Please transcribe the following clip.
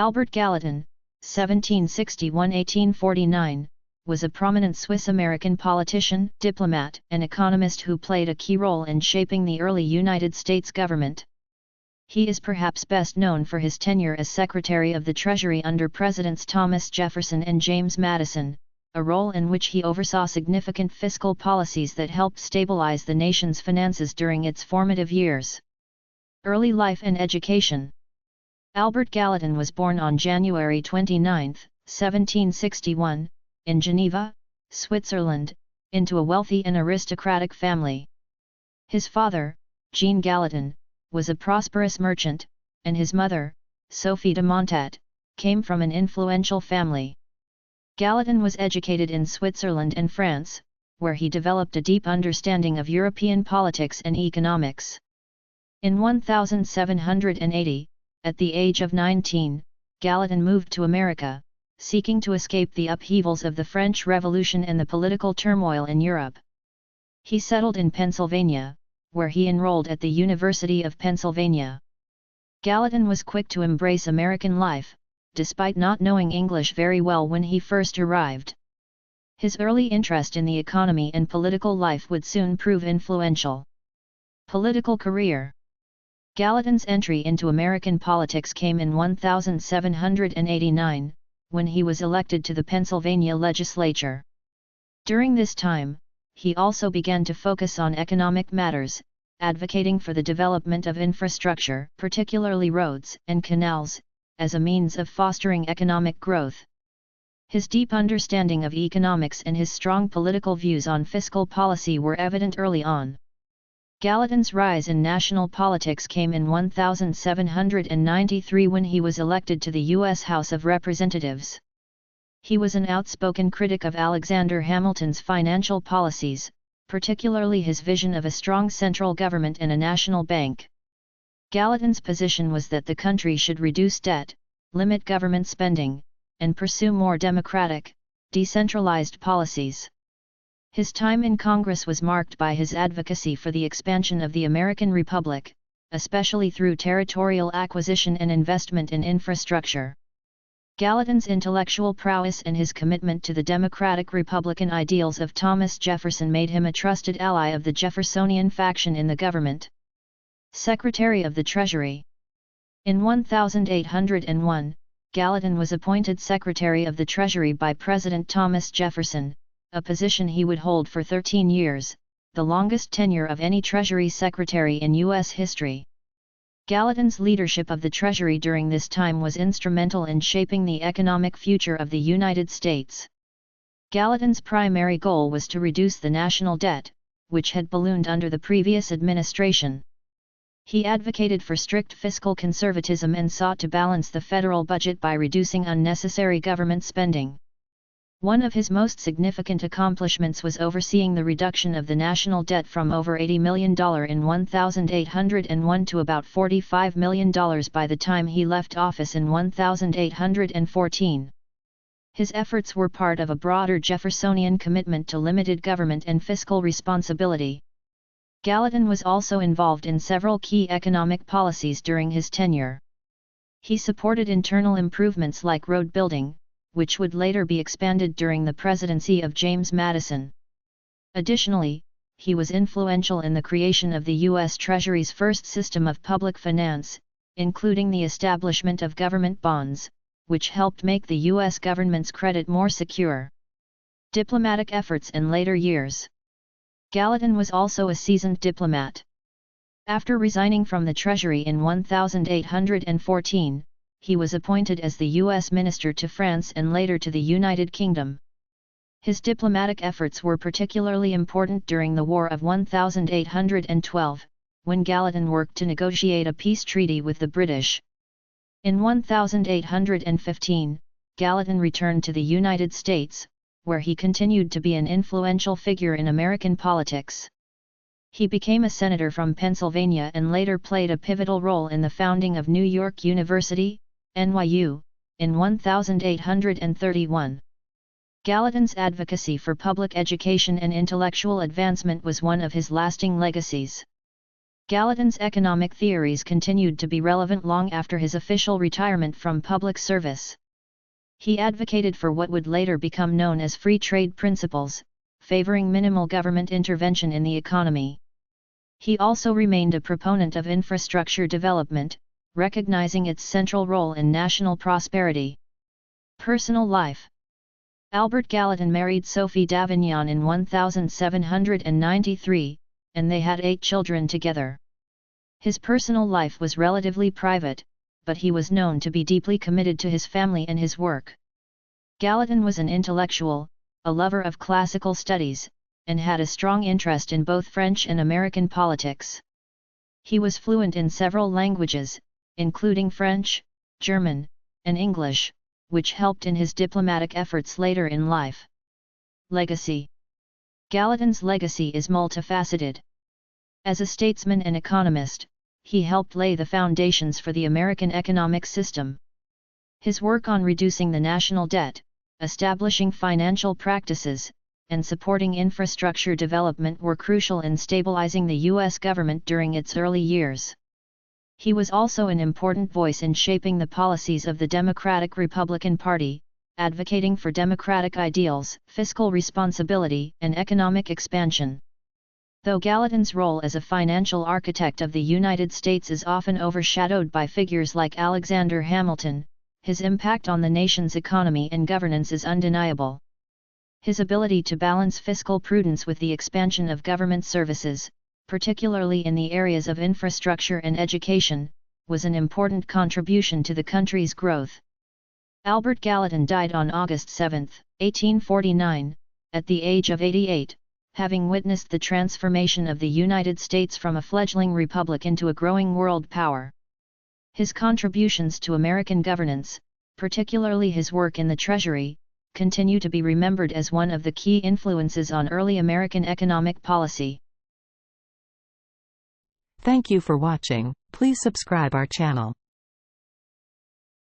Albert Gallatin, 1761–1849, was a prominent Swiss-American politician, diplomat, and economist who played a key role in shaping the early United States government. He is perhaps best known for his tenure as Secretary of the Treasury under Presidents Thomas Jefferson and James Madison, a role in which he oversaw significant fiscal policies that helped stabilize the nation's finances during its formative years. Early life and education. Albert Gallatin was born on January 29, 1761, in Geneva, Switzerland, into a wealthy and aristocratic family. His father, Jean Gallatin, was a prosperous merchant, and his mother, Sophie de Montat, came from an influential family. Gallatin was educated in Switzerland and France, where he developed a deep understanding of European politics and economics. In 1780, at the age of 19, Gallatin moved to America, seeking to escape the upheavals of the French Revolution and the political turmoil in Europe. He settled in Pennsylvania, where he enrolled at the University of Pennsylvania. Gallatin was quick to embrace American life, despite not knowing English very well when he first arrived. His early interest in the economy and political life would soon prove influential. Political career. Gallatin's entry into American politics came in 1789, when he was elected to the Pennsylvania legislature. During this time, he also began to focus on economic matters, advocating for the development of infrastructure, particularly roads and canals, as a means of fostering economic growth. His deep understanding of economics and his strong political views on fiscal policy were evident early on. Gallatin's rise in national politics came in 1793 when he was elected to the U.S. House of Representatives. He was an outspoken critic of Alexander Hamilton's financial policies, particularly his vision of a strong central government and a national bank. Gallatin's position was that the country should reduce debt, limit government spending, and pursue more democratic, decentralized policies. His time in Congress was marked by his advocacy for the expansion of the American Republic, especially through territorial acquisition and investment in infrastructure. Gallatin's intellectual prowess and his commitment to the democratic Republican ideals of Thomas Jefferson made him a trusted ally of the Jeffersonian faction in the government. Secretary of the Treasury. In 1801, Gallatin was appointed Secretary of the Treasury by President Thomas Jefferson, a position he would hold for 13 years, the longest tenure of any Treasury Secretary in U.S. history. Gallatin's leadership of the Treasury during this time was instrumental in shaping the economic future of the United States. Gallatin's primary goal was to reduce the national debt, which had ballooned under the previous administration. He advocated for strict fiscal conservatism and sought to balance the federal budget by reducing unnecessary government spending. One of his most significant accomplishments was overseeing the reduction of the national debt from over $80 million in 1801 to about $45 million by the time he left office in 1814. His efforts were part of a broader Jeffersonian commitment to limited government and fiscal responsibility. Gallatin was also involved in several key economic policies during his tenure. He supported internal improvements like road building, which would later be expanded during the presidency of James Madison. Additionally, he was influential in the creation of the U.S. Treasury's first system of public finance, including the establishment of government bonds, which helped make the U.S. government's credit more secure. Diplomatic efforts in later years. Gallatin was also a seasoned diplomat. After resigning from the Treasury in 1814, he was appointed as the U.S. Minister to France and later to the United Kingdom. His diplomatic efforts were particularly important during the War of 1812, when Gallatin worked to negotiate a peace treaty with the British. In 1815, Gallatin returned to the United States, where he continued to be an influential figure in American politics. He became a senator from Pennsylvania and later played a pivotal role in the founding of New York University, NYU, in 1831. Gallatin's advocacy for public education and intellectual advancement was one of his lasting legacies. Gallatin's economic theories continued to be relevant long after his official retirement from public service. He advocated for what would later become known as free trade principles, favoring minimal government intervention in the economy. He also remained a proponent of infrastructure development, recognizing its central role in national prosperity. Personal life. Albert Gallatin married Sophie d'Avignon in 1793, and they had 8 children together. His personal life was relatively private, but he was known to be deeply committed to his family and his work. Gallatin was an intellectual, a lover of classical studies, and had a strong interest in both French and American politics. He was fluent in several languages, including French, German, and English, which helped in his diplomatic efforts later in life. Legacy. Gallatin's legacy is multifaceted. As a statesman and economist, he helped lay the foundations for the American economic system. His work on reducing the national debt, establishing financial practices, and supporting infrastructure development were crucial in stabilizing the U.S. government during its early years. He was also an important voice in shaping the policies of the Democratic-Republican Party, advocating for democratic ideals, fiscal responsibility, and economic expansion. Though Gallatin's role as a financial architect of the United States is often overshadowed by figures like Alexander Hamilton, his impact on the nation's economy and governance is undeniable. His ability to balance fiscal prudence with the expansion of government services, particularly in the areas of infrastructure and education, was an important contribution to the country's growth. Albert Gallatin died on August 7, 1849, at the age of 88, having witnessed the transformation of the United States from a fledgling republic into a growing world power. His contributions to American governance, particularly his work in the Treasury, continue to be remembered as one of the key influences on early American economic policy. Thank you for watching. Please subscribe our channel.